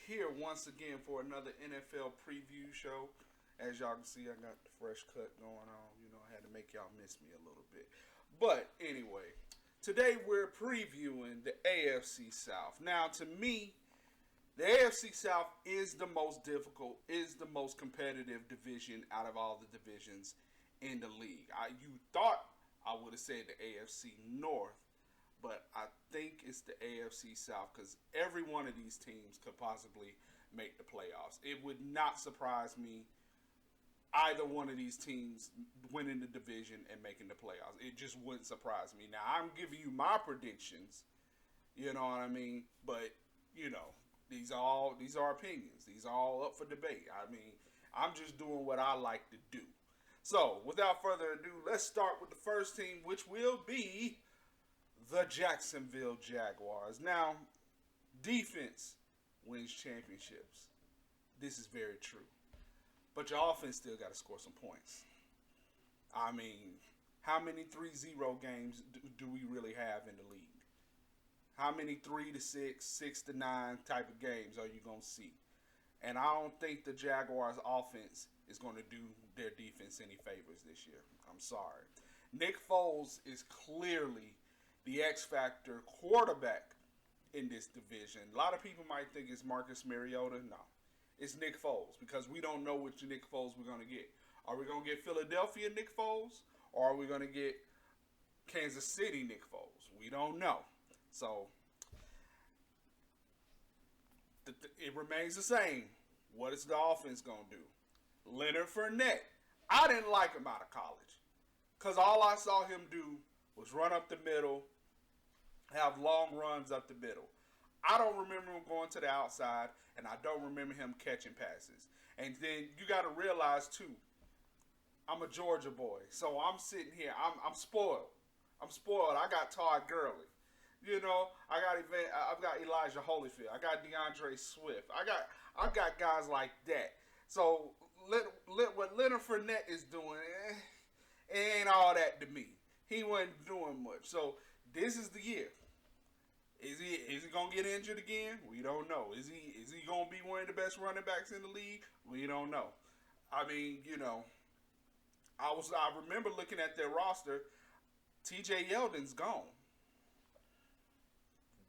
here once again for another NFL preview show. As y'all can see, I got the fresh cut going on. You know, I had to make y'all miss me a little bit. But anyway, today we're previewing the AFC South. Now, to me, the AFC South is the most difficult, is the most competitive division out of all the divisions in the league. You thought I would have said the AFC North, but I think it's the AFC South because every one of these teams could possibly make the playoffs. It would not surprise me either one of these teams winning the division and making the playoffs. It just wouldn't surprise me. Now, I'm giving you my predictions, you know what I mean? But, you know, these are opinions. These are all up for debate. I mean, I'm just doing what I like to do. So, without further ado, let's start with the first team, which will be the Jacksonville Jaguars. Now, defense wins championships. This is very true. But your offense still got to score some points. I mean, how many 3-0 games do we really have in the league? How many 3-6, 6-9 type of games are you going to see? And I don't think the Jaguars' offense is going to do their defense any favors this year. I'm sorry. Nick Foles is clearly the X-Factor quarterback in this division. A lot of people might think it's Marcus Mariota. No. It's Nick Foles because we don't know which Nick Foles we're going to get. Are we going to get Philadelphia Nick Foles or are we going to get Kansas City Nick Foles? We don't know. So it remains the same. What is the offense going to do? Leonard Fournette. I didn't like him out of college because all I saw him do was run up the middle, have long runs up the middle. I don't remember him going to the outside, and I don't remember him catching passes. And then you got to realize, too, I'm a Georgia boy. So I'm sitting here. I'm spoiled. I'm spoiled. I got Todd Gurley. You know, I've got Elijah Holyfield. I got DeAndre Swift. I got guys like that. So what Leonard Fournette is doing, it ain't all that to me. He wasn't doing much. So this is the year. Is he gonna get injured again? We don't know. Is he gonna be one of the best running backs in the league? We don't know. I mean, you know, I remember looking at their roster. TJ Yeldon's gone.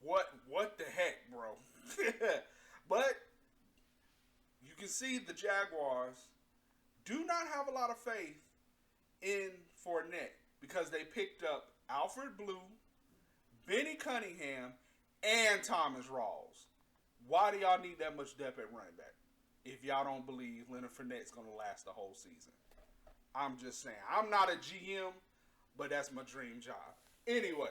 What the heck, bro? But you can see the Jaguars do not have a lot of faith in Fournette because they picked up Alfred Blue, Benny Cunningham, and Thomas Rawls. Why do y'all need that much depth at running back if y'all don't believe Leonard Fournette's going to last the whole season? I'm just saying. I'm not a GM, but that's my dream job. Anyway,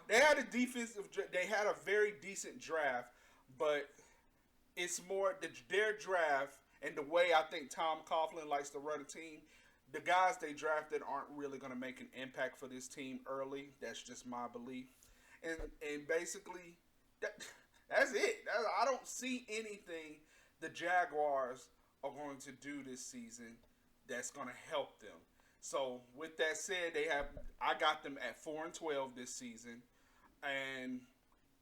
they had a very decent draft, but it's more their draft and the way I think Tom Coughlin likes to run a team. The guys they drafted aren't really going to make an impact for this team early. That's just my belief. And basically, that's it. I don't see anything the Jaguars are going to do this season that's going to help them. So with that said, I got them at 4-12 this season. And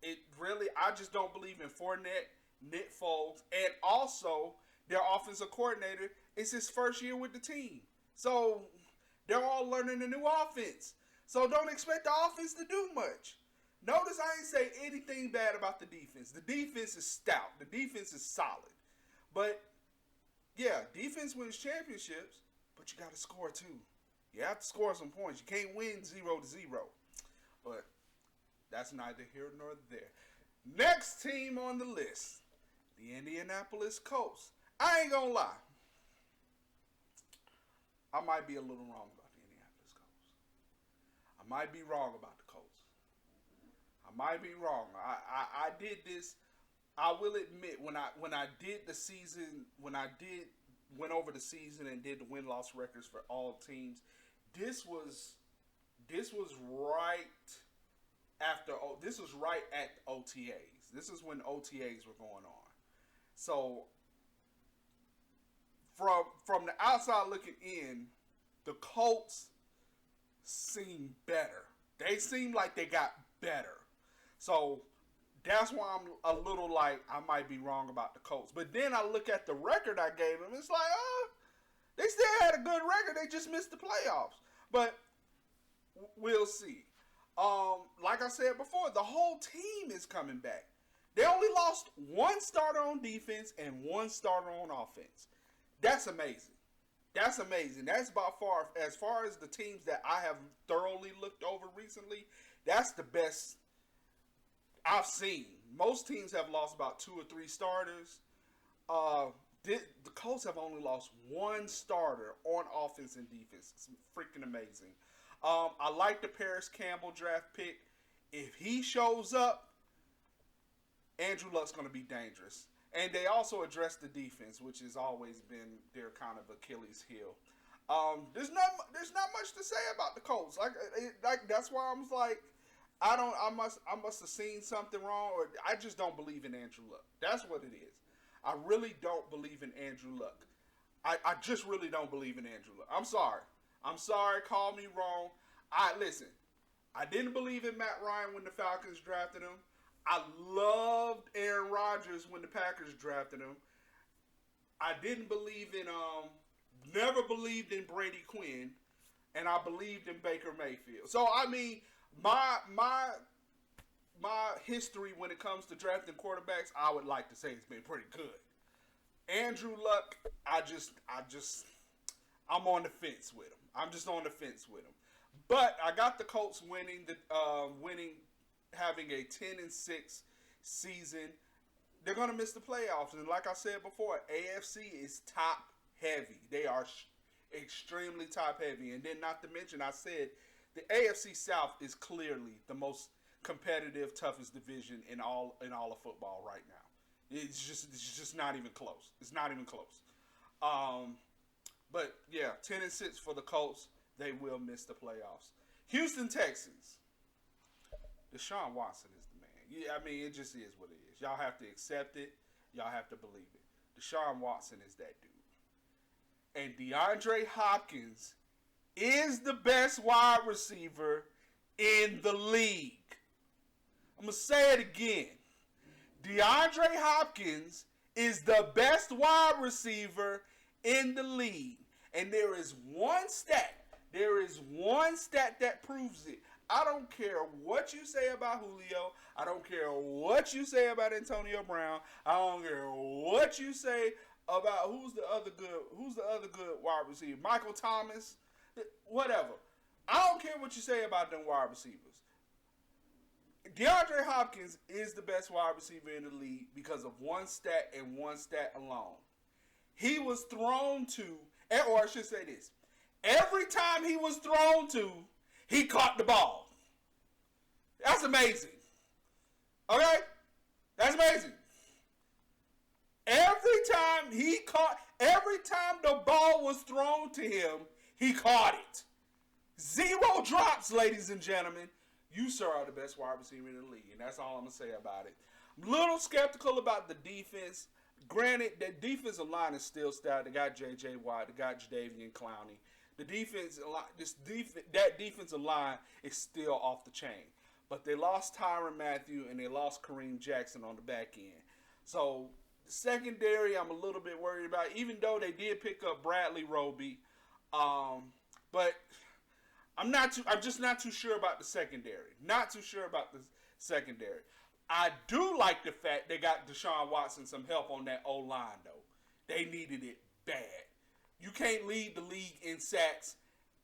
I just don't believe in Fournette, Nick Foles, and also their offensive coordinator. It's his first year with the team. So they're all learning a new offense. So don't expect the offense to do much. Notice I ain't say anything bad about the defense. The defense is stout. The defense is solid. But, yeah, defense wins championships, but you got to score too. You have to score some points. You can't win 0-0. But that's neither here nor there. Next team on the list, the Indianapolis Colts. I ain't gonna lie. I might be a little wrong about the Indianapolis Colts. I might be wrong about the Colts. I might be wrong. I did this. I will admit when I did the season, went over the season and did the win-loss records for all teams. This was right after. This was right at OTAs. This is when OTAs were going on. So from the outside looking in, the Colts seem better. They seem like they got better. So that's why I'm a little like, I might be wrong about the Colts. But then I look at the record I gave them. It's like, they still had a good record. They just missed the playoffs. But we'll see. Like I said before, the whole team is coming back. They only lost one starter on defense and one starter on offense. That's amazing. That's amazing. That's by far, as far as the teams that I have thoroughly looked over recently, that's the best I've seen. Most teams have lost about 2 or 3 starters. The Colts have only lost one starter on offense and defense. It's freaking amazing. I like the Paris Campbell draft pick. If he shows up, Andrew Luck's going to be dangerous. And they also addressed the defense, which has always been their kind of Achilles heel. There's not much to say about the Colts. Like that's why I was like, I must have seen something wrong, or I just don't believe in Andrew Luck. That's what it is. I really don't believe in Andrew Luck. I just really don't believe in Andrew Luck. I'm sorry. Call me wrong. Listen. I didn't believe in Matt Ryan when the Falcons drafted him. I loved Aaron Rodgers when the Packers drafted him. I didn't believe in never believed in Brady Quinn, and I believed in Baker Mayfield. So I mean, my history when it comes to drafting quarterbacks, I would like to say it's been pretty good. Andrew Luck, I'm on the fence with him. I'm just on the fence with him. But I got the Colts having a 10-6 season. They're going to miss the playoffs. And like I said before, AFC is top heavy. They are extremely top heavy. And then not to mention, I said the AFC South is clearly the most competitive, toughest division in all of football right now. It's just not even close. It's not even close. But yeah, 10-6 for the Colts. They will miss the playoffs. Houston Texans. Deshaun Watson is the man. Yeah, I mean, it just is what it is. Y'all have to accept it. Y'all have to believe it. Deshaun Watson is that dude. And DeAndre Hopkins is the best wide receiver in the league. I'm going to say it again. DeAndre Hopkins is the best wide receiver in the league. And there is one stat that proves it. I don't care what you say about Julio. I don't care what you say about Antonio Brown. I don't care what you say about who's the other good wide receiver. Michael Thomas, whatever. I don't care what you say about them wide receivers. DeAndre Hopkins is the best wide receiver in the league because of one stat and one stat alone. He was thrown to, or I should say this, every time he was thrown to, he caught the ball. That's amazing. Okay? That's amazing. Every time the ball was thrown to him, he caught it. 0 drops, ladies and gentlemen. You, sir, are the best wide receiver in the league, and that's all I'm going to say about it. I'm a little skeptical about the defense. Granted, the defensive line is still stout. They got J.J. Watt. They got Jadeveon Clowney. The that defensive line is still off the chain. But they lost Tyrann Mathieu and they lost Kareem Jackson on the back end. So, the secondary, I'm a little bit worried about, even though they did pick up Bradley Roby. But I'm just not too sure about the secondary. Not too sure about the secondary. I do like the fact they got Deshaun Watson some help on that O-line, though. They needed it bad. You can't lead the league in sacks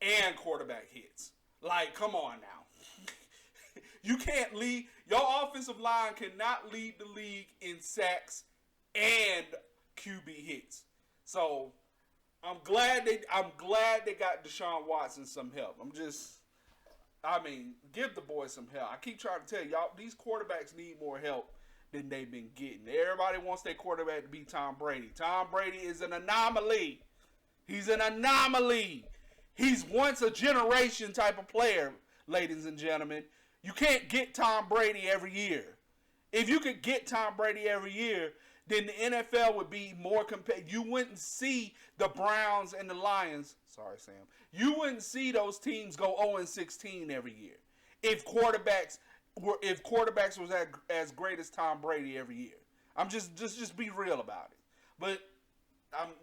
and quarterback hits. Like, come on now. You can't lead. Your offensive line cannot lead the league in sacks and QB hits. So, I'm glad they got Deshaun Watson some help. Give the boys some help. I keep trying to tell y'all, these quarterbacks need more help than they've been getting. Everybody wants their quarterback to be Tom Brady. Tom Brady is an anomaly. He's an anomaly. He's once a generation type of player, ladies and gentlemen. You can't get Tom Brady every year. If you could get Tom Brady every year, then the NFL would be more competitive. You wouldn't see the Browns and the Lions. Sorry, Sam. You wouldn't see those teams go 0-16 every year if quarterbacks if quarterbacks was as great as Tom Brady every year. I'm just be real about it. But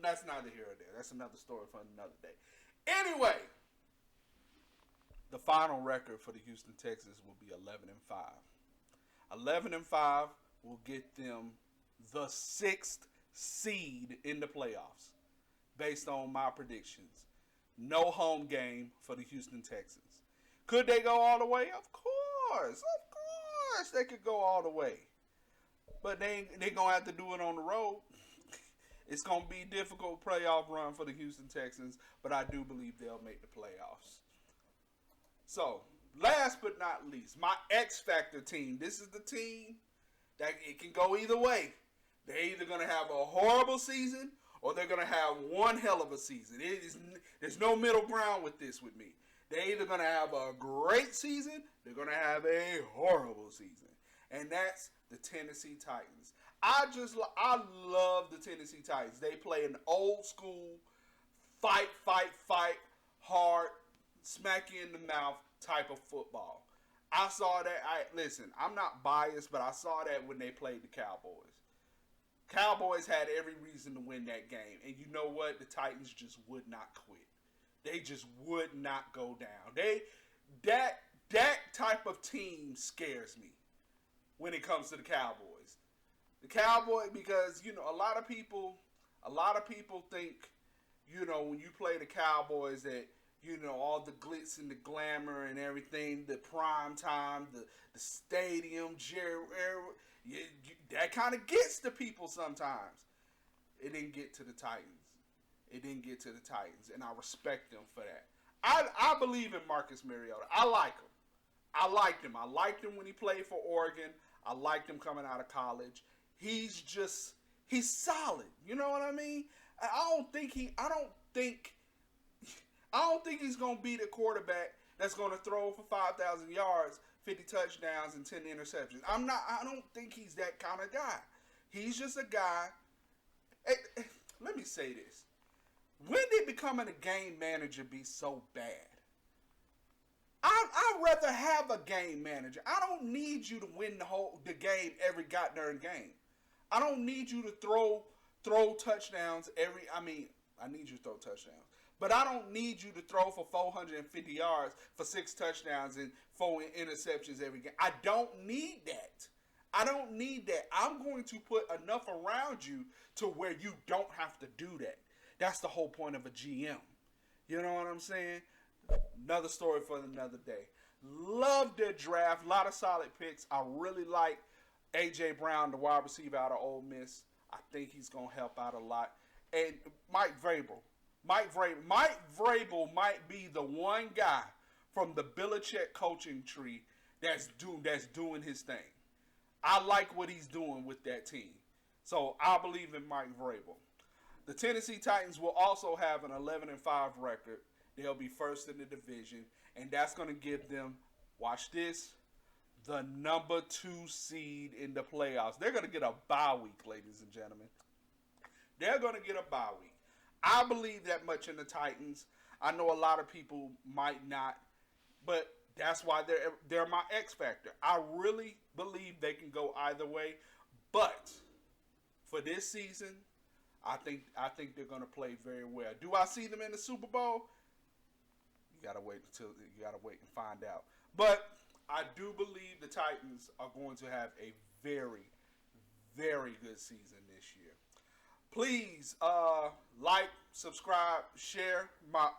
that's neither here or there. That's another story for another day. Anyway, the final record for the Houston Texans will be 11-5. 11-5 will get them the 6th seed in the playoffs, based on my predictions. No home game for the Houston Texans. Could they go all the way? Of course, they could go all the way. But they're going to have to do it on the road. It's going to be a difficult playoff run for the Houston Texans, but I do believe they'll make the playoffs. So, last but not least, my X Factor team. This is the team that it can go either way. They're either going to have a horrible season or they're going to have one hell of a season. There's no middle ground with this with me. They're either going to have a great season, they're going to have a horrible season. And that's the Tennessee Titans. I love the Tennessee Titans. They play an old school fight, hard, smack you in the mouth type of football. I saw that. Listen, I'm not biased, but I saw that when they played the Cowboys. Cowboys had every reason to win that game. And you know what? The Titans just would not quit. They just would not go down. That type of team scares me when it comes to the Cowboys. The Cowboys, because, a lot of people think, when you play the Cowboys that, all the glitz and the glamour and everything, the prime time, the stadium, that kind of gets to people sometimes. It didn't get to the Titans. And I respect them for that. I believe in Marcus Mariota. I like him. I liked him when he played for Oregon. I liked him coming out of college. He's solid. You know what I mean? I don't think he's going to be the quarterback that's going to throw for 5,000 yards, 50 touchdowns, and 10 interceptions. I don't think he's that kind of guy. He's just a guy. Let me say this. When did becoming a game manager be so bad? I'd rather have a game manager. I don't need you to win the game every goddamn game. I don't need you to throw touchdowns I need you to throw touchdowns. But I don't need you to throw for 450 yards for 6 touchdowns and 4 interceptions every game. I don't need that. I'm going to put enough around you to where you don't have to do that. That's the whole point of a GM. You know what I'm saying? Another story for another day. Love their draft. A lot of solid picks. I really like A.J. Brown, the wide receiver out of Ole Miss. I think he's going to help out a lot. And Mike Vrabel. Mike Vrabel might be the one guy from the Belichick coaching tree that's doing his thing. I like what he's doing with that team. So I believe in Mike Vrabel. The Tennessee Titans will also have an 11-5 record. They'll be first in the division, and that's going to give them, watch this, the number 2 seed in the playoffs. They're going to get a bye week, ladies and gentlemen. They're going to get a bye week. I believe that much in the Titans. I know a lot of people might not, but that's why they're my X factor. I really believe they can go either way, but for this season, I think they're going to play very well. Do I see them in the Super Bowl? You gotta wait and find out. But I do believe the Titans are going to have a very, very good season this year. Please like, subscribe, share. My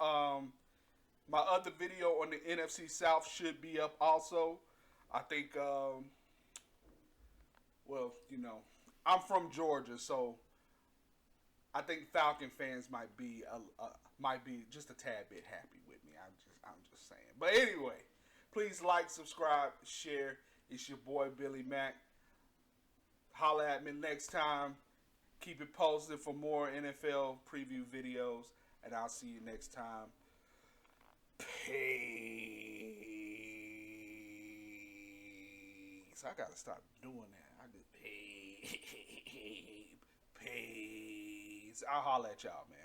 other video on the NFC South should be up also. I think I'm from Georgia, so I think Falcon fans might be just a tad bit happy with me. I'm just saying. But anyway, please like, subscribe, share. It's your boy Billy Mack. Holla at me next time. Keep it posted for more NFL preview videos, and I'll see you next time. Peace. I gotta stop doing that. Peace. I'll holla at y'all, man.